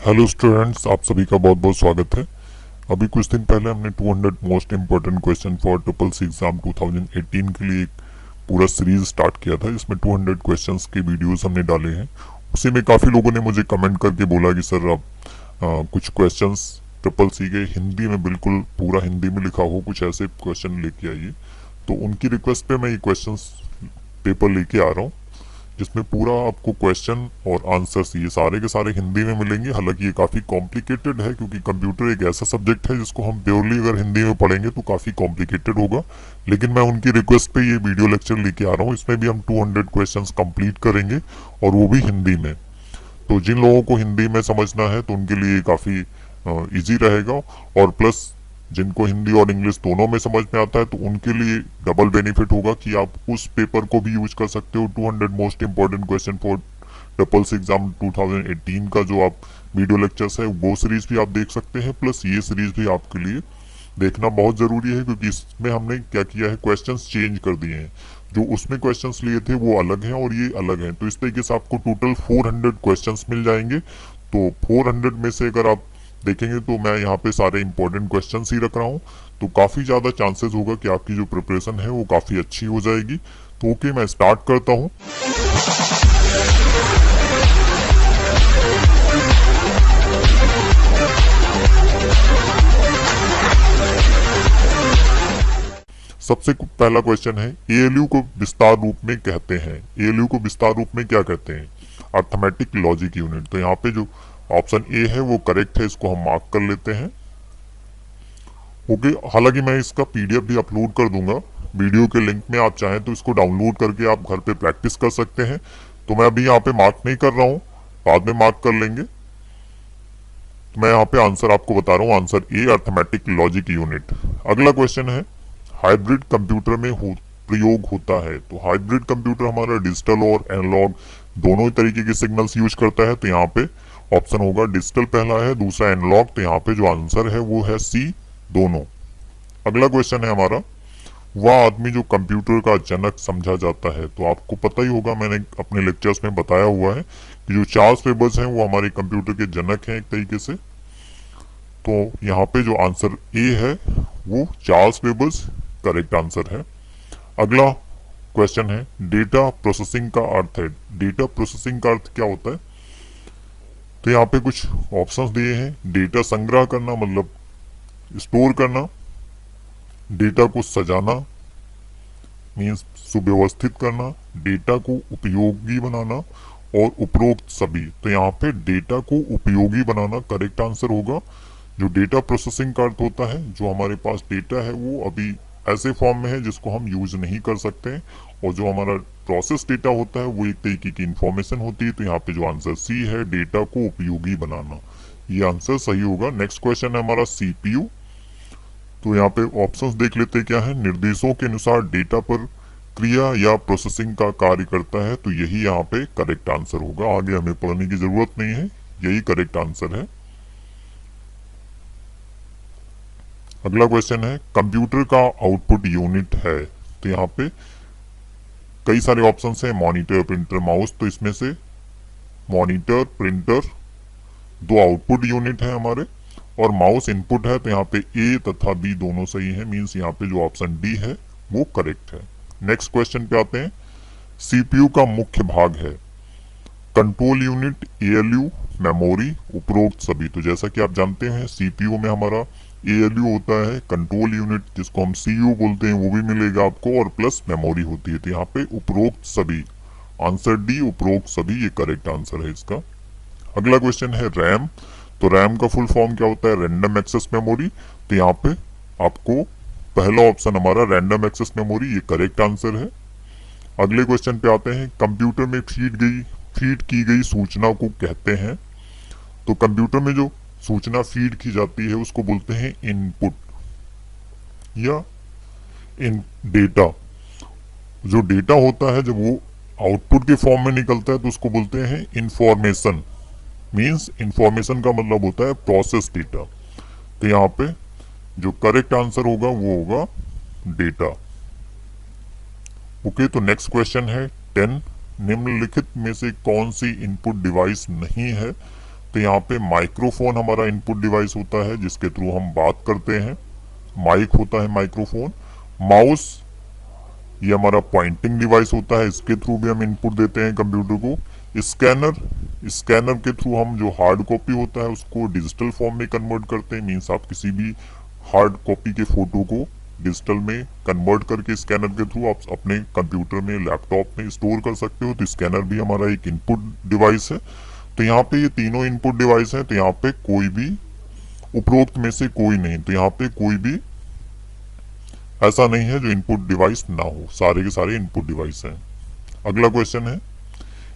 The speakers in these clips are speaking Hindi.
हेलो स्टूडेंट्स, आप सभी का बहुत बहुत स्वागत है। अभी कुछ दिन पहले हमने 200 most important question for triple C exam 2018 के लिए एक पूरा सीरीज स्टार्ट किया था, जिसमें 200 क्वेश्चंस के वीडियोस हमने डाले हैं। उसी में काफ़ी लोगों ने मुझे कमेंट करके बोला कि सर आप कुछ क्वेश्चंस ट्रिपल सी के हिंदी में, बिल्कुल पूरा हिंदी में लिखा हो, कुछ ऐसे क्वेश्चन लेके आइए। तो उनकी रिक्वेस्ट पे मैं ये क्वेश्चंस पेपर लेके आ रहा हूँ, जिसमें पूरा आपको क्वेश्चन और आंसर्स ये सारे के सारे हिंदी में मिलेंगे। हालांकि ये काफ़ी कॉम्प्लिकेटेड है, क्योंकि कंप्यूटर एक ऐसा सब्जेक्ट है जिसको हम प्योरली अगर हिंदी में पढ़ेंगे तो काफ़ी कॉम्प्लिकेटेड होगा। लेकिन मैं उनकी रिक्वेस्ट पे ये वीडियो लेक्चर लेके आ रहा हूँ। इसमें भी हम 200 क्वेश्चंस कंप्लीट करेंगे, और वो भी हिंदी में। तो जिन लोगों को हिंदी में समझना है तो उनके लिए काफ़ी इजी रहेगा। और प्लस जिनको हिंदी और इंग्लिश दोनों में समझ में आता है तो उनके लिए डबल बेनिफिट होगा कि आप उस पेपर को भी यूज कर सकते हो। 200 most important question for triples exam 2018 का जो आप वीडियो लेक्चर्स है वो सीरीज भी आप देख सकते हैं। प्लस ये सीरीज भी आपके लिए देखना बहुत जरूरी है, क्योंकि इसमें हमने क्या किया है, क्वेश्चंस चेंज कर दिए हैं। जो उसमें क्वेश्चंस लिए थे वो अलग हैं और ये अलग हैं। तो इस तरीके से आपको टोटल 400 क्वेश्चंस मिल जाएंगे। तो 400 में से अगर आप देखेंगे तो मैं यहाँ पे सारे इंपॉर्टेंट क्वेश्चंस ही रख रहा हूँ। तो काफी ज्यादा चांसेस होगा कि आपकी जो प्रिपरेशन है वो काफी अच्छी हो जाएगी। तो ओके, मैं स्टार्ट करता हूँ। सबसे पहला क्वेश्चन है, एएलयू को विस्तार रूप में कहते हैं। एएलयू को विस्तार रूप में क्या कहते हैं? Arithmetic logic unit. तो यहाँ पे जो ऑप्शन ए है वो करेक्ट है, इसको हम मार्क कर लेते हैं। ओके, हालांकि मैं इसका पीडीएफ भी अपलोड कर दूंगा वीडियो के लिंक में। आप चाहें तो इसको डाउनलोड करके आप घर पे प्रैक्टिस कर सकते हैं। तो मैं अभी यहाँ पे मार्क नहीं कर रहा हूँ, बाद में मार्क कर लेंगे। तो मैं यहाँ पे आंसर आपको बता रहा हूँ, answer A arithmetic logic unit. अगला क्वेश्चन है, हाइब्रिड कंप्यूटर में प्रयोग होता है। तो हाइब्रिड कंप्यूटर हमारा डिजिटल और एनालॉग दोनों ही तरीके के सिग्नल्स यूज करता है। तो यहाँ पे ऑप्शन होगा डिजिटल पहला है, दूसरा एनालॉग। तो यहाँ पे जो आंसर है वो है सी, दोनों। अगला क्वेश्चन है हमारा, वह आदमी जो कंप्यूटर का जनक समझा जाता है। तो आपको पता ही होगा, मैंने अपने लेक्चर्स में बताया हुआ है कि जो चार्ल्स बेबेज हैं वो हमारे कंप्यूटर के जनक हैं एक तरीके से। तो यहाँ पे जो आंसर ए है वो चार्ल्स बेबेज करेक्ट आंसर है। अगला क्वेश्चन है, डेटा प्रोसेसिंग का अर्थ है। डेटा प्रोसेसिंग का अर्थ क्या होता है? तो यहाँ पे कुछ ऑप्शंस दिए हैं। डेटा संग्रह करना, मतलब स्टोर करना। डेटा को सजाना मीन्स सुव्यवस्थित करना। डेटा को उपयोगी बनाना, और उपरोक्त सभी। तो यहाँ पे डेटा को उपयोगी बनाना करेक्ट आंसर होगा। जो डेटा प्रोसेसिंग का अर्थ होता है, जो हमारे पास डेटा है वो अभी ऐसे फॉर्म में है जिसको हम यूज नहीं कर सकते, और जो हमारा प्रोसेस डेटा होता है वो एक तरीके की इंफॉर्मेशन होती है। तो यहाँ पे जो आंसर सी है, डेटा को उपयोगी बनाना, ये आंसर सही होगा। नेक्स्ट क्वेश्चन है हमारा सीपीयू। तो यहाँ पे ऑप्शंस देख लेते हैं क्या है। निर्देशों के अनुसार डेटा पर क्रिया या प्रोसेसिंग का कार्य करता है। तो यही यहाँ पे करेक्ट आंसर होगा, आगे हमें पढ़ने की जरूरत नहीं है, यही करेक्ट आंसर है। अगला क्वेश्चन है, कंप्यूटर का आउटपुट यूनिट है। तो यहाँ पे कई सारे ऑप्शंस हैं, मॉनिटर, प्रिंटर, माउस। तो इसमें से मॉनिटर, प्रिंटर दो आउटपुट यूनिट है हमारे, और माउस इनपुट है। तो यहाँ पे ए तथा बी दोनों सही है, मीन्स यहाँ पे जो ऑप्शन डी है वो करेक्ट है। नेक्स्ट क्वेश्चन पे आते हैं, सीपीयू का मुख्य भाग है। कंट्रोल यूनिट, एएलयू, मेमोरी, उपरोक्त सभी। तो जैसा कि आप जानते हैं, सीपीयू में हमारा एएलयू होता है, कंट्रोल यूनिट जिसको हम सीयू बोलते हैं वो भी मिलेगा आपको, और प्लस मेमोरी होती है। तो यहाँ पे उपरोक्त सभी, आंसर डी उपरोक्त सभी, ये करेक्ट आंसर है इसका। अगला क्वेश्चन है रैम। तो रैम का फुल फॉर्म क्या होता है? Random access memory. तो यहाँ पे आपको पहला ऑप्शन हमारा रैंडम एक्सेस मेमोरी, ये करेक्ट आंसर है। अगले क्वेश्चन पे आते हैं, कंप्यूटर में फीड की गई सूचना को कहते हैं। तो कंप्यूटर में जो सूचना फीड की जाती है उसको बोलते हैं इनपुट या इन डेटा। जो डेटा होता है जब वो आउटपुट के फॉर्म में निकलता है तो उसको बोलते हैं इंफॉर्मेशन। मींस इंफॉर्मेशन का मतलब होता है प्रोसेस डेटा। तो यहाँ पे जो करेक्ट आंसर होगा वो होगा डेटा। ओके, तो नेक्स्ट क्वेश्चन है 10, निम्नलिखित में से कौन सी इनपुट डिवाइस नहीं है? तो यहाँ पे माइक्रोफोन हमारा इनपुट डिवाइस होता है जिसके थ्रू हम बात करते हैं, माइक होता है माइक्रोफोन। माउस ये हमारा पॉइंटिंग डिवाइस होता है, इसके थ्रू भी हम इनपुट देते हैं कंप्यूटर को। स्कैनर के थ्रू हम जो हार्ड कॉपी होता है उसको डिजिटल फॉर्म में कन्वर्ट करते हैं। मीन्स आप किसी भी हार्ड कॉपी के फोटो को डिजिटल में कन्वर्ट करके स्कैनर के थ्रू आप अपने कंप्यूटर में, लैपटॉप में स्टोर कर सकते हो। तो स्कैनर भी हमारा एक इनपुट डिवाइस है। तो यहाँ पे ये तीनों इनपुट डिवाइस हैं। तो यहाँ पे कोई भी उपरोक्त में से कोई नहीं, तो यहाँ पे कोई भी ऐसा नहीं है जो इनपुट डिवाइस ना हो, सारे के सारे इनपुट डिवाइस हैं। अगला क्वेश्चन है,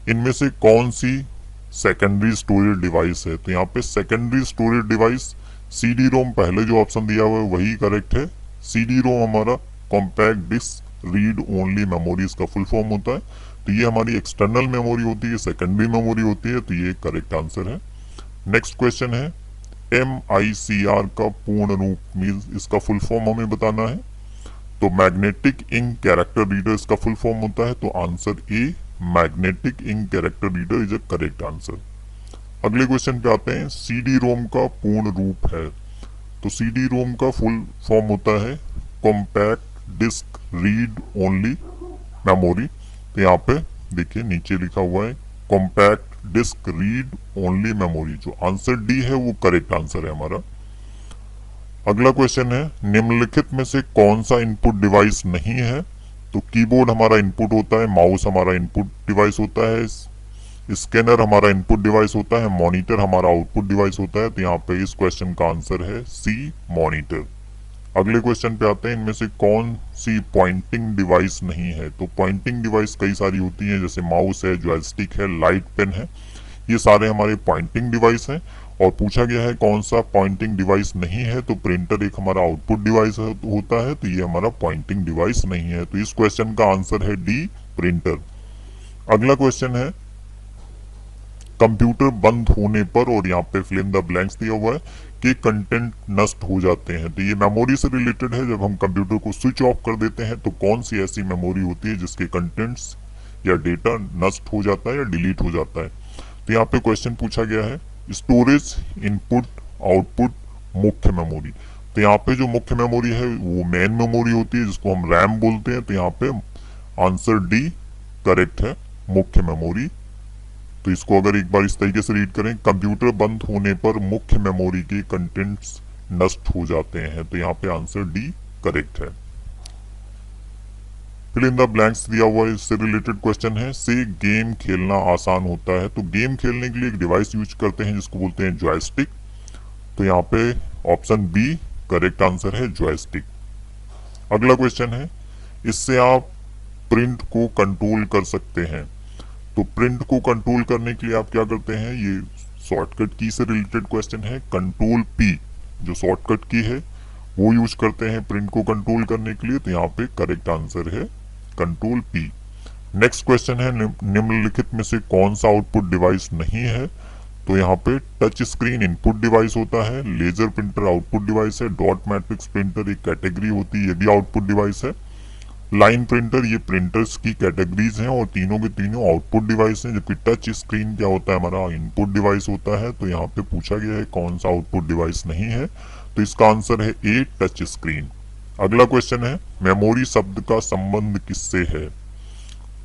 इनमें से कौन सी सेकेंडरी स्टोरेज डिवाइस है? तो यहाँ पे secondary storage device CD ROM, पहले जो ऑप्शन दिया हुआ है वही करेक्ट है। सीडी रोम हमारा compact disc read only memory, इसका फुल फॉर्म होता है। तो ये हमारी एक्सटर्नल मेमोरी होती है, सेकेंडरी मेमोरी होती है। तो ये करेक्ट आंसर है। नेक्स्ट क्वेश्चन है, MICR का पूर्ण रूप मीन्स इसका फुल फॉर्म हमें बताना है। तो मैग्नेटिक इंक कैरेक्टर रीडर इसका फुल फॉर्म होता है। तो answer A, magnetic ink character reader is a correct answer. अगले क्वेश्चन पे आते हैं, सीडी रोम का पूर्ण रूप है। तो सीडी रोम का फुल फॉर्म होता है compact disc read only memory. तो यहाँ पे देखिए नीचे लिखा हुआ है compact disc read only memory. जो आंसर डी है वो करेक्ट आंसर है हमारा। अगला क्वेश्चन है, निम्नलिखित में से कौन सा इनपुट डिवाइस नहीं है? तो कीबोर्ड हमारा इनपुट होता है, माउस हमारा इनपुट डिवाइस होता है, स्कैनर हमारा इनपुट डिवाइस होता है, मॉनिटर हमारा आउटपुट डिवाइस होता है। तो यहाँ पे इस क्वेश्चन का आंसर है सी, मॉनिटर। अगले क्वेश्चन पे आते हैं, इनमें से कौन सी पॉइंटिंग डिवाइस नहीं है? तो पॉइंटिंग डिवाइस कई सारी होती हैं, जैसे माउस है, जॉयस्टिक है, लाइट पेन है, ये सारे हमारे पॉइंटिंग डिवाइस हैं। और पूछा गया है कौन सा पॉइंटिंग डिवाइस नहीं है, तो प्रिंटर एक हमारा आउटपुट डिवाइस होता है, तो ये हमारा पॉइंटिंग डिवाइस नहीं है। तो इस क्वेश्चन का आंसर है डी, प्रिंटर। अगला क्वेश्चन है, कंप्यूटर बंद होने पर, और यहाँ पे फिल इन द ब्लैंक्स दिया हुआ है कि कंटेंट नष्ट हो जाते हैं। तो ये मेमोरी से रिलेटेड है। जब हम कंप्यूटर को स्विच ऑफ कर देते हैं तो कौन सी ऐसी मेमोरी होती है जिसके कंटेंट्स या डेटा नष्ट हो जाता है या डिलीट हो जाता है? तो यहाँ पे क्वेश्चन पूछा गया है, स्टोरेज, इनपुट, आउटपुट, मुख्य मेमोरी। तो यहाँ पे जो मुख्य मेमोरी है वो मेन मेमोरी होती है जिसको हम रैम बोलते हैं। तो यहाँ पे आंसर डी करेक्ट है, मुख्य मेमोरी। तो इसको अगर एक बार इस तरीके से रीड करें, कंप्यूटर बंद होने पर मुख्य मेमोरी के कंटेंट्स नष्ट हो जाते हैं। तो यहाँ पे आंसर डी करेक्ट है। फिल इन द ब्लैंक्स दिया हुआ है, इससे रिलेटेड क्वेश्चन है, से गेम खेलना आसान होता है। तो गेम खेलने के लिए एक डिवाइस यूज करते हैं जिसको बोलते हैं जॉयस्टिक। तो यहाँ पे ऑप्शन बी करेक्ट आंसर है, जॉयस्टिक। अगला क्वेश्चन है, इससे आप प्रिंट को कंट्रोल कर सकते हैं। तो प्रिंट को कंट्रोल करने के लिए आप क्या करते हैं, ये शॉर्टकट की से रिलेटेड क्वेश्चन है। कंट्रोल पी जो शॉर्टकट की है वो यूज करते हैं प्रिंट को कंट्रोल करने के लिए। तो यहाँ पे करेक्ट आंसर है कंट्रोल पी। नेक्स्ट क्वेश्चन है, निम्नलिखित में से कौन सा आउटपुट डिवाइस नहीं है? तो यहाँ पे टच स्क्रीन इनपुट डिवाइस होता है, लेजर प्रिंटर आउटपुट डिवाइस है, डॉट मैट्रिक्स प्रिंटर एक कैटेगरी होती है, ये भी आउटपुट डिवाइस है, लाइन प्रिंटर ये प्रिंटर्स की कैटेगरीज हैं और तीनों के तीनों आउटपुट डिवाइस हैं। जबकि टच स्क्रीन क्या होता है, हमारा इनपुट डिवाइस होता है। तो यहाँ पे पूछा गया है कौन सा आउटपुट डिवाइस नहीं है, तो इसका आंसर है ए, टच स्क्रीन। अगला क्वेश्चन है, मेमोरी शब्द का संबंध किससे है?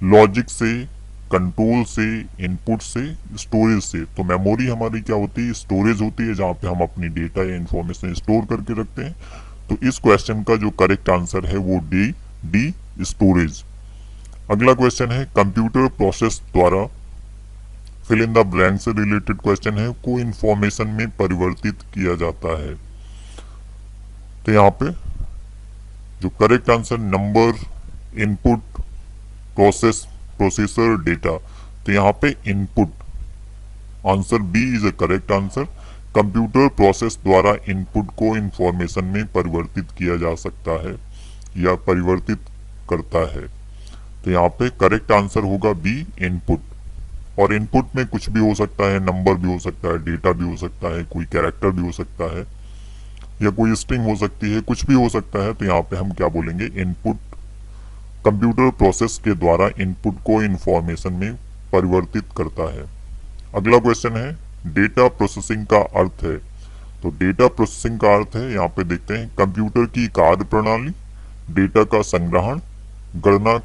लॉजिक से, कंट्रोल से, इनपुट से, स्टोरेज से। तो मेमोरी हमारी क्या होती है, स्टोरेज होती है, जहाँ पे हम अपनी डेटा या इंफॉर्मेशन स्टोर करके रखते हैं। तो इस क्वेश्चन का जो करेक्ट आंसर है वो डी, स्टोरेज। अगला क्वेश्चन है, कंप्यूटर प्रोसेस द्वारा, फिल इन द ब्लैंक से रिलेटेड क्वेश्चन है, को इंफॉर्मेशन में परिवर्तित किया जाता है। तो यहाँ पे जो correct answer, number, input, process, processor, data. तो यहाँ पे input, answer B is a correct answer. Computer process द्वारा इनपुट को इंफॉर्मेशन में परिवर्तित किया जा सकता है या परिवर्तित करता है। तो यहाँ पे करेक्ट आंसर होगा बी, इनपुट। और इनपुट में कुछ भी हो सकता है, नंबर भी हो सकता है, डेटा भी हो सकता है, कोई कैरेक्टर भी हो सकता है, या कोई स्ट्रिंग हो सकती है, कुछ भी हो सकता है। तो यहाँ पे हम क्या बोलेंगे, इनपुट। कंप्यूटर प्रोसेस के द्वारा इनपुट को इंफॉर्मेशन में परिवर्तित करता है। अगला क्वेश्चन है, डेटा प्रोसेसिंग का अर्थ है। तो डेटा प्रोसेसिंग का अर्थ है, यहाँ पे देखते हैं, कंप्यूटर की कार्य प्रणाली, डेटा का संग्रहण, गणना,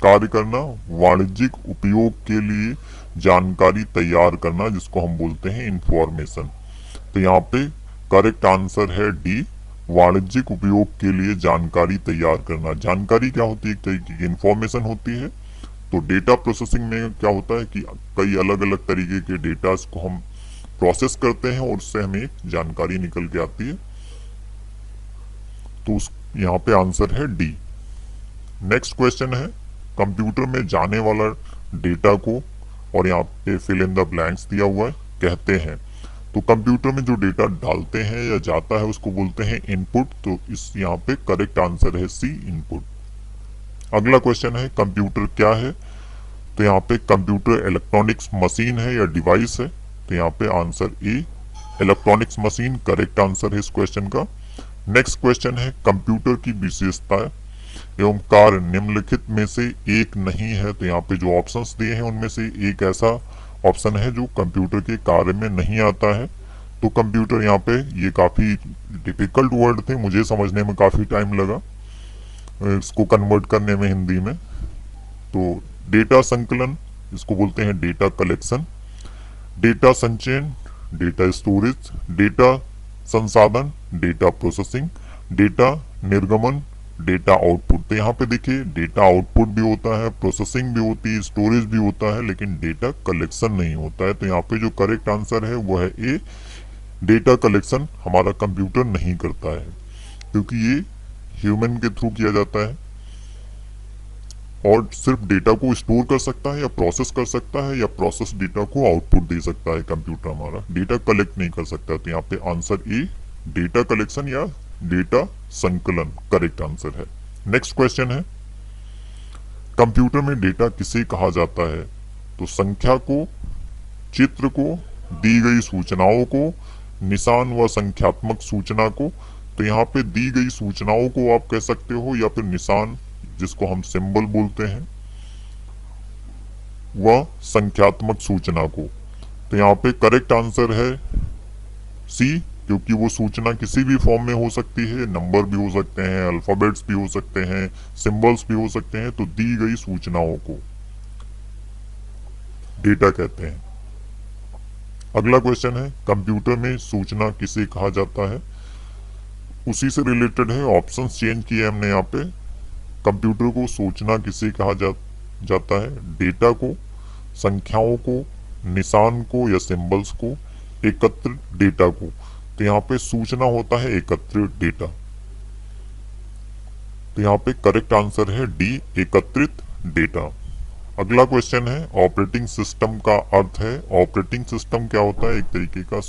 कार्य करना, वाणिज्यिक उपयोग के लिए जानकारी तैयार करना, जिसको हम बोलते हैं इंफॉर्मेशन। तो यहाँ पे करेक्ट आंसर है डी, वाणिज्यिक उपयोग के लिए जानकारी तैयार करना। जानकारी क्या होती है? एक तरीके की इंफॉर्मेशन होती है। तो डेटा प्रोसेसिंग में क्या होता है कि कई अलग अलग तरीके के डेटा को हम प्रोसेस करते हैं और उससे हमें एक जानकारी निकल के आती है। तो यहाँ पे आंसर है डी। नेक्स्ट क्वेश्चन है, कंप्यूटर में जाने वाला डेटा को, और यहाँ पे फिल इन द ब्लैंक्स दिया हुआ है, कहते हैं। तो कंप्यूटर में जो डेटा डालते हैं या जाता है उसको बोलते हैं इनपुट। तो इस यहाँ पे करेक्ट आंसर है सी, इनपुट। अगला क्वेश्चन है, कंप्यूटर क्या है? तो यहाँ पे कंप्यूटर इलेक्ट्रॉनिक्स मशीन है या डिवाइस है? तो यहाँ पे answer A, electronics machine, correct answer है इस क्वेश्चन का। नेक्स्ट क्वेश्चन है, कंप्यूटर की विशेषता एवं कार्य निम्नलिखित में से एक नहीं है। तो यहाँ पे जो ऑप्शंस दिए हैं उनमें से एक ऐसा ऑप्शन है जो कंप्यूटर के कार्य में नहीं आता है। तो कंप्यूटर, यहाँ पे ये काफी डिफिकल्ट वर्ड थे, मुझे समझने में काफी टाइम लगा इसको कन्वर्ट करने में हिंदी में। तो डेटा संकलन, इसको बोलते हैं डेटा कलेक्शन, डेटा संचयन, डेटा स्टोरेज, डेटा संसाधन, डेटा प्रोसेसिंग, डेटा निर्गमन, डेटा आउटपुट। तो यहाँ पे देखिए डेटा आउटपुट भी होता है, प्रोसेसिंग भी होती है, स्टोरेज भी होता है, लेकिन डेटा कलेक्शन नहीं होता है। तो यहाँ पे जो करेक्ट आंसर है वो है ए, डेटा कलेक्शन हमारा कंप्यूटर नहीं करता है, क्योंकि ये ह्यूमन के थ्रू किया जाता है और सिर्फ डेटा को स्टोर कर सकता है या प्रोसेस कर सकता है, या प्रोसेस डेटा को आउटपुट दे सकता है कंप्यूटर हमारा, डेटा कलेक्ट नहीं कर सकता। तो यहाँ पे आंसर ए, डेटा कलेक्शन या डेटा संकलन करेक्ट आंसर है। नेक्स्ट क्वेश्चन है, कंप्यूटर में डेटा किसे कहा जाता है? तो संख्या को, चित्र को, दी गई सूचनाओं को, निशान व संख्यात्मक सूचना को। तो यहाँ पे दी गई सूचनाओं को आप कह सकते हो, या फिर निशान जिसको हम सिंबल बोलते हैं, व संख्यात्मक सूचना को। तो यहाँ पे करेक्ट आंसर है सी, क्योंकि वो सूचना किसी भी फॉर्म में हो सकती है, नंबर भी हो सकते हैं, अल्फाबेट्स भी हो सकते हैं, सिंबल्स भी हो सकते हैं। तो दी गई सूचनाओं को डेटा कहते हैं। अगला क्वेश्चन है, कंप्यूटर में सूचना किसे कहा जाता है? उसी से रिलेटेड है, ऑप्शंस चेंज किए हमने यहाँ पे। कंप्यूटर को सूचना किसे कहा जाता है? डेटा को, संख्याओं को, निशान को या सिंबल्स को, एकत्रित डेटा को। तो यहाँ पे सूचना होता है एकत्रित डेटा। तो यहाँ पे करेक्ट आंसर है डी, एकत्रित डेटा। अगला क्वेश्चन है, ऑपरेटिंग सिस्टम का अर्थ है। ऑपरेटिंग सिस्टम क्या होता है? एक तरीके का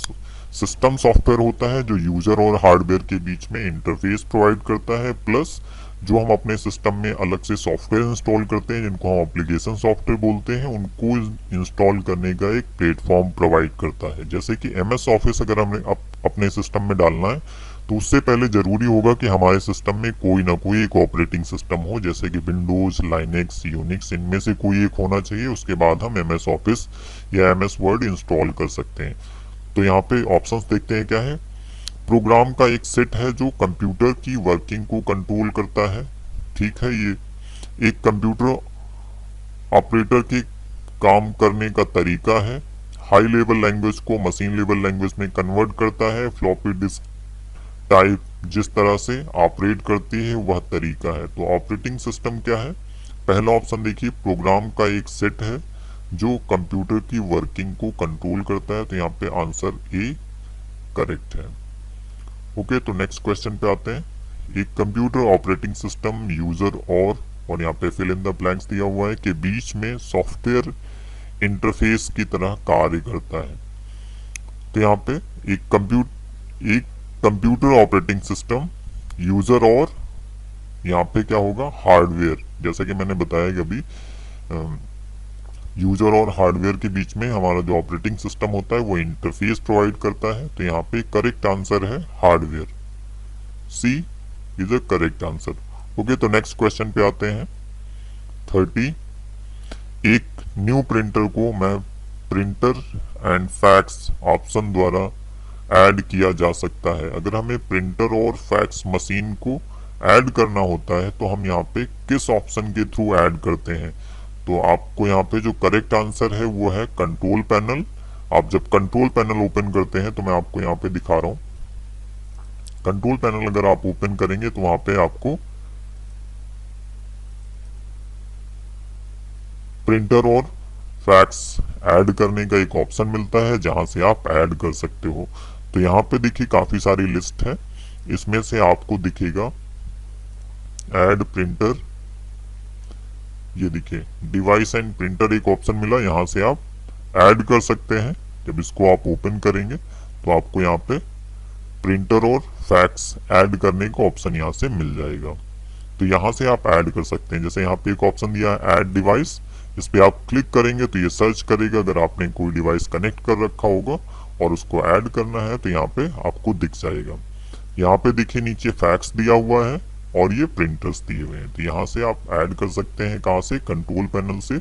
सिस्टम सॉफ्टवेयर होता है जो यूजर और हार्डवेयर के बीच में इंटरफेस प्रोवाइड करता है, प्लस जो हम अपने सिस्टम में अलग से सॉफ्टवेयर इंस्टॉल करते हैं जिनको हम एप्लीकेशन सॉफ्टवेयर बोलते हैं, उनको इंस्टॉल करने का एक प्लेटफॉर्म प्रोवाइड करता है। जैसे कि MS ऑफिस अगर हमें अपने सिस्टम में डालना है तो उससे पहले जरूरी होगा कि हमारे सिस्टम में कोई ना कोई एक ऑपरेटिंग सिस्टम हो, जैसे कि विंडोज, लाइनेक्स, यूनिक्स, इनमें से कोई एक होना चाहिए। उसके बाद हम MS ऑफिस या MS वर्ड इंस्टॉल कर सकते हैं। तो यहाँ पे ऑप्शंस देखते हैं क्या है। प्रोग्राम का एक सेट है जो कंप्यूटर की वर्किंग को कंट्रोल करता है। ठीक है, ये एक कंप्यूटर ऑपरेटर के काम करने का तरीका है। हाई लेवल लैंग्वेज को मशीन लेवल लैंग्वेज में कन्वर्ट करता है। फ्लॉपी डिस्क टाइप जिस तरह से ऑपरेट करती है वह तरीका है। तो ऑपरेटिंग सिस्टम क्या है? पहला ऑप्शन देखिए, प्रोग्राम का एक सेट है जो कंप्यूटर की वर्किंग को कंट्रोल करता है। तो यहाँ पे आंसर ए करेक्ट है। ओके, तो नेक्स्ट क्वेश्चन पे आते हैं। एक कंप्यूटर ऑपरेटिंग सिस्टम यूजर और यहाँ पे फिल इन द ब्लैंक्स दिया हुआ है के बीच में सॉफ्टवेयर इंटरफेस की तरह कार्य करता है। तो यहाँ पे एक कंप्यूटर ऑपरेटिंग सिस्टम यूजर और यहाँ पे क्या होगा, हार्डवेयर, जैसा कि मैंने बताया कि अभी यूजर और हार्डवेयर के बीच में हमारा जो ऑपरेटिंग सिस्टम होता है वो इंटरफेस प्रोवाइड करता है। तो यहाँ पे करेक्ट आंसर है hardware, C is a correct answer. Okay, तो नेक्स्ट क्वेश्चन पे आते हैं। 30, एक न्यू प्रिंटर को मैं प्रिंटर एंड फैक्स ऑप्शन द्वारा ऐड किया जा सकता है। अगर हमें प्रिंटर और फैक्स मशीन को ऐड करना होता है तो हम यहाँ पे किस ऑप्शन के थ्रू ऐड करते हैं? तो आपको यहाँ पे जो करेक्ट आंसर है वो है कंट्रोल पैनल। आप जब कंट्रोल पैनल ओपन करते हैं तो मैं आपको यहाँ पे दिखा रहा हूँ, कंट्रोल पैनल अगर आप ओपन करेंगे तो वहां पे आपको प्रिंटर और फैक्स ऐड करने का एक ऑप्शन मिलता है जहां से आप ऐड कर सकते हो। तो यहाँ पे देखिए काफी सारी लिस्ट है, इसमें से आपको दिखेगा ऐड प्रिंटर, ये देखिए डिवाइस एंड प्रिंटर एक ऑप्शन मिला, यहाँ से आप ऐड कर सकते हैं। जब इसको आप ओपन करेंगे तो आपको यहाँ पे प्रिंटर और फैक्स ऐड करने का ऑप्शन यहाँ से मिल जाएगा। तो यहाँ से आप ऐड कर सकते हैं। जैसे यहाँ पे एक ऑप्शन दिया है ऐड डिवाइस, इस पे आप क्लिक करेंगे तो ये सर्च करेगा अगर आपने कोई डिवाइस कनेक्ट कर रखा होगा और उसको ऐड करना है तो यहाँ पे आपको दिख जाएगा। यहाँ पे देखिए नीचे फैक्स दिया हुआ है और ये प्रिंटर्स दिए हुए हैं, तो यहाँ से आप ऐड कर सकते हैं। कहाँ से? कंट्रोल पैनल से।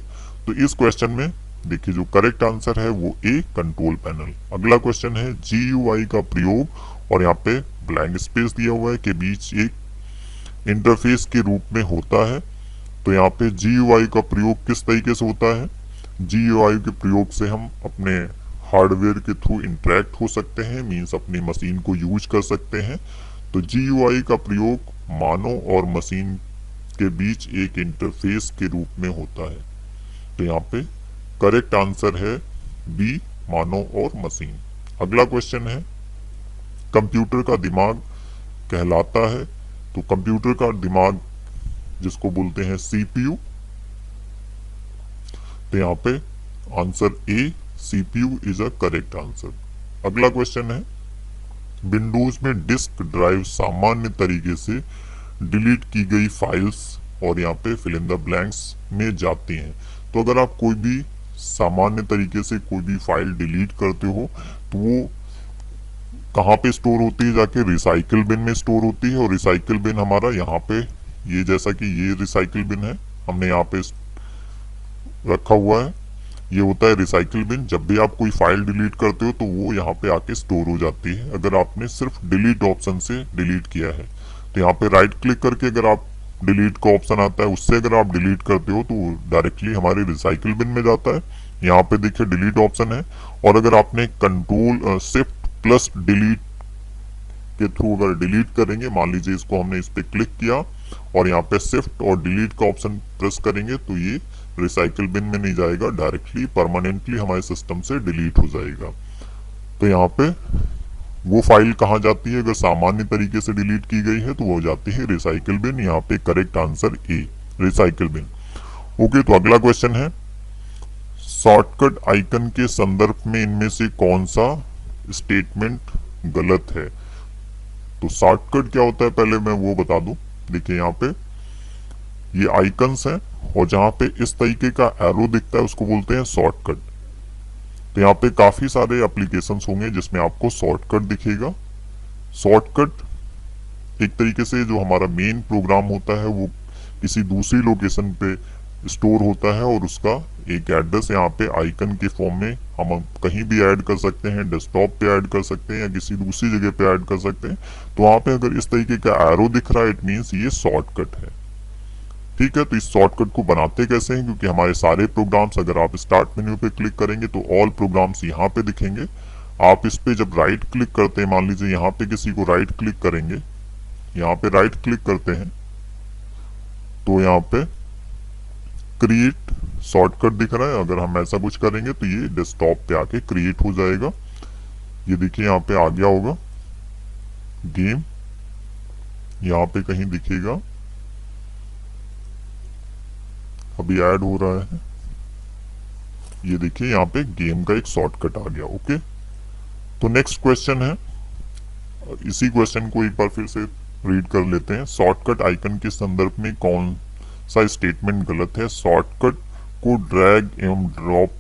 तो इस क्वेश्चन में देखिए जो करेक्ट आंसर है वो ए कंट्रोल पैनल। अगला क्वेश्चन है GUI का प्रयोग, और यहाँ पे ब्लैंक स्पेस दिया हुआ है के बीच एक इंटरफेस के रूप में होता है। तो यहाँ पे GUI का प्रयोग किस तरीके से होता है? GUI के प्रयोग से हम अपने हार्डवेयर के थ्रू इंटरेक्ट हो सकते हैं, मीन्स अपनी मशीन को यूज कर सकते हैं। तो GUI का प्रयोग मानव और मशीन के बीच एक इंटरफेस के रूप में होता है। तो यहाँ पे करेक्ट आंसर है बी मानव और मशीन। अगला क्वेश्चन है कंप्यूटर का दिमाग कहलाता है, तो कंप्यूटर का दिमाग जिसको बोलते हैं CPU। तो यहाँ पे answer A CPU is a correct answer. अगला क्वेश्चन है विंडोज में डिस्क ड्राइव सामान्य तरीके से डिलीट की गई फाइल्स और यहाँ पे फिल इन द ब्लैंक्स में जाती हैं। तो अगर आप कोई भी सामान्य तरीके से कोई भी फाइल डिलीट करते हो तो वो कहाँ पे स्टोर होती है? जाके रिसाइकिल बिन में स्टोर होती है। और रिसाइकिल बिन हमारा यहाँ पे ये जैसा कि ये रिसाइकिल बिन है, हमने यहाँ पे रखा हुआ है, ये होता है रिसाइकिल बिन। जब भी आप कोई फाइल डिलीट करते हो तो वो यहाँ पे आके स्टोर हो जाती है अगर आपने सिर्फ डिलीट ऑप्शन से डिलीट किया है। तो यहाँ पे राइट क्लिक करके अगर आप डिलीट का ऑप्शन आता है उससे अगर आप डिलीट करते हो तो डायरेक्टली हमारे रिसाइकिल बिन में जाता है। यहाँ पे देखिए डिलीट ऑप्शन है, और अगर आपने कंट्रोल शिफ्ट प्लस डिलीट के थ्रू अगर डिलीट करेंगे, मान लीजिए इसको हमने इस पे क्लिक किया और यहाँ पे शिफ्ट और डिलीट का ऑप्शन प्रेस करेंगे तो ये रिसाइकिल बिन में नहीं जाएगा, डायरेक्टली परमानेंटली हमारे सिस्टम से डिलीट हो जाएगा। तो यहाँ पे वो फाइल कहाँ जाती है? अगर सामान्य तरीके से डिलीट की गई है तो वो जाती है रिसाइकिल बिन। यहाँ पे correct answer A recycle bin. Okay, तो अगला क्वेश्चन है शॉर्टकट आइकन के संदर्भ में इनमें से कौन सा स्टेटमेंट गलत है? तो शॉर्टकट क्या होता है पहले मैं वो बता दूं। देखिए यहाँ पे ये आइकन्स हैं और जहां पे इस तरीके का एरो दिखता है उसको बोलते हैं शॉर्टकट। तो यहाँ पे काफी सारे एप्लीकेशंस होंगे जिसमें आपको शॉर्टकट दिखेगा। शॉर्टकट एक तरीके से जो हमारा मेन प्रोग्राम होता है वो किसी दूसरी लोकेशन पे स्टोर होता है और उसका एक एड्रेस यहाँ पे आइकन के फॉर्म में हम कहीं भी ऐड कर सकते हैं, डेस्कटॉप पे ऐड कर सकते हैं या किसी दूसरी जगह पे ऐड कर सकते हैं। तो वहां पे अगर इस तरीके का एरो दिख रहा है इट मीन्स ये शॉर्टकट है। ठीक है, तो इस शॉर्टकट को बनाते कैसे हैं? क्योंकि हमारे सारे प्रोग्राम्स अगर आप स्टार्ट मेन्यू पे क्लिक करेंगे तो ऑल प्रोग्राम्स यहाँ पे दिखेंगे। आप इस पे जब राइट क्लिक करते हैं, मान लीजिए यहाँ पे किसी को राइट क्लिक करेंगे, यहाँ पे राइट क्लिक करते हैं तो यहाँ पे क्रिएट शॉर्टकट दिख रहा है। अगर हम ऐसा कुछ करेंगे तो ये डेस्कटॉप पे आके क्रिएट हो जाएगा। ये देखिए यहाँ पे आ गया होगा गेम, यहाँ पे कहीं दिखेगा, अभी ऐड हो रहा है। ये देखिए यहाँ पे गेम का एक शॉर्टकट आ गया। ओके, तो नेक्स्ट क्वेश्चन है, इसी क्वेश्चन को एक बार फिर से रीड कर लेते हैं। शॉर्टकट आइकन के संदर्भ में कौन सा स्टेटमेंट गलत है? शॉर्टकट को ड्रैग एवं ड्रॉप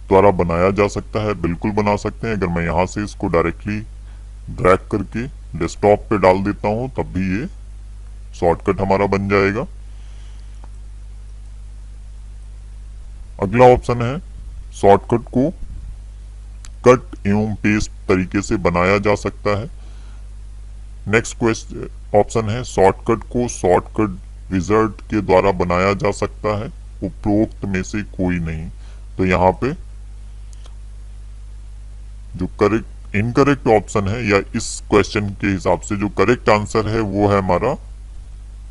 द्वारा बनाया जा सकता है। बिल्कुल बना सकते हैं। अगर मैं यहाँ से इसको डायरेक्टली ड्रैग करके डेस्कटॉप पे डाल देता हूं तब भी ये शॉर्टकट हमारा बन जाएगा। अगला ऑप्शन है शॉर्टकट को कट एवं पेस्ट तरीके से बनाया जा सकता है। नेक्स्ट क्वेश्चन ऑप्शन है शॉर्टकट को शॉर्टकट विजर्ड के द्वारा बनाया जा सकता है, उपरोक्त में से कोई नहीं। तो यहाँ पे जो करेक्ट इनकरेक्ट ऑप्शन है या इस क्वेश्चन के हिसाब से जो करेक्ट आंसर है वो है हमारा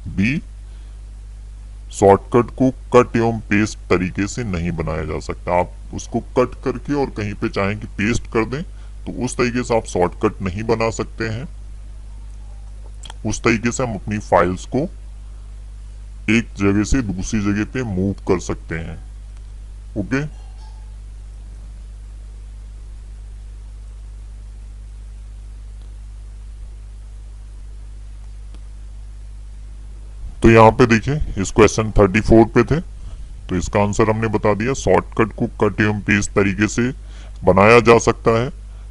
बी, शॉर्टकट को कट एवं पेस्ट तरीके से नहीं बनाया जा सकता। आप उसको कट करके और कहीं पे चाहें कि पेस्ट कर दें तो उस तरीके से आप शॉर्टकट नहीं बना सकते हैं। उस तरीके से हम अपनी फाइल्स को एक जगह से दूसरी जगह पे मूव कर सकते हैं। ओके, तो यहाँ पे देखिए इस क्वेश्चन 34 पे थे, तो इसका आंसर हमने बता दिया। शॉर्टकट को कट एवं पेस्ट तरीके से बनाया जा सकता है,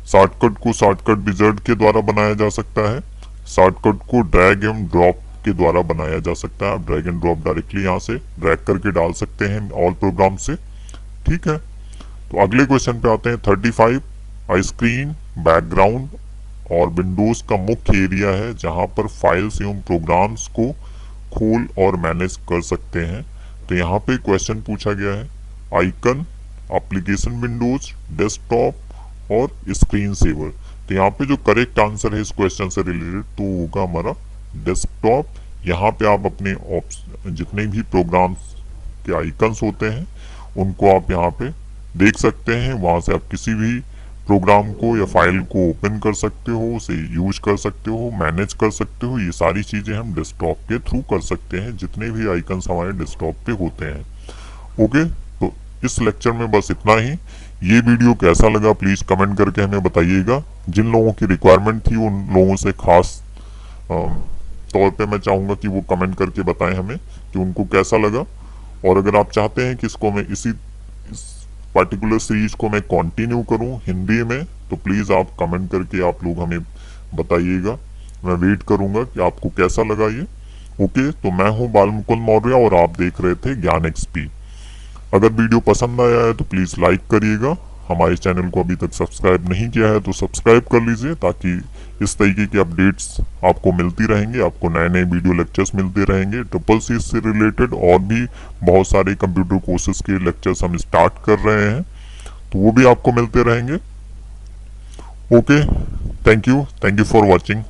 शॉर्टकट को शॉर्टकट विजर्ड के द्वारा बनाया जा सकता है, शॉर्टकट को ड्रैग एवं ड्रॉप के द्वारा बनाया जा सकता है। आप ड्रैग एंड ड्रॉप डायरेक्टली यहाँ से ड्रैग करके डाल सकते हैं ऑल प्रोग्राम से। ठीक है, तो अगले क्वेश्चन पे आते हैं 35। स्क्रीन बैकग्राउंड और विंडोज का मुख्य एरिया है जहां पर फाइल्स एवं प्रोग्राम्स को खोल और मैनेज कर सकते हैं। तो यहाँ पे क्वेश्चन पूछा गया है आइकन, एप्लीकेशन विंडोज, डेस्कटॉप और स्क्रीन सेवर। तो यहाँ पे जो करेक्ट आंसर है इस क्वेश्चन से रिलेटेड तो होगा हमारा डेस्कटॉप। यहाँ पे आप अपने जितने भी प्रोग्राम्स के आइकन्स होते हैं उनको आप यहाँ पे देख सकते हैं। वहां से आप किसी भी प्रोग्राम को या फाइल को ओपन कर सकते हो, उसे यूज कर सकते हो, मैनेज कर सकते हो। ये सारी चीजें हम डेस्कटॉप के थ्रू कर सकते हैं, जितने भी आइकन्स हमारे डेस्कटॉप पे होते हैं। ओके, तो इस लेक्चर में बस इतना ही। ये वीडियो कैसा लगा प्लीज कमेंट करके हमें बताइएगा। जिन लोगों की रिक्वायरमेंट थी उन लोगों से खास तौर पे मैं चाहूंगा कि वो कमेंट करके बताएं हमें कि उनको कैसा लगा। और अगर आप चाहते हैं कि इसको मैं इस पर्टिकुलर सीरीज को मैं कंटिन्यू करूं हिंदी में तो प्लीज आप कमेंट करके आप लोग हमें बताइएगा। मैं वेट करूंगा कि आपको कैसा लगा ये। ओके, तो मैं हूं बालमुकुंद मौर्य और आप देख रहे थे ज्ञान एक्सपी। अगर वीडियो पसंद आया है तो प्लीज लाइक करिएगा। हमारे चैनल को अभी तक सब्सक्राइब नहीं किया है तो सब्सक्राइब कर लीजिए, ताकि इस तरीके की अपडेट्स आपको मिलती रहेंगे। आपको नए नए वीडियो लेक्चर्स मिलते रहेंगे। CCC से रिलेटेड और भी बहुत सारे कंप्यूटर कोर्सेज के लेक्चर्स हम स्टार्ट कर रहे हैं, तो वो भी आपको मिलते रहेंगे। Okay, thank you for watching.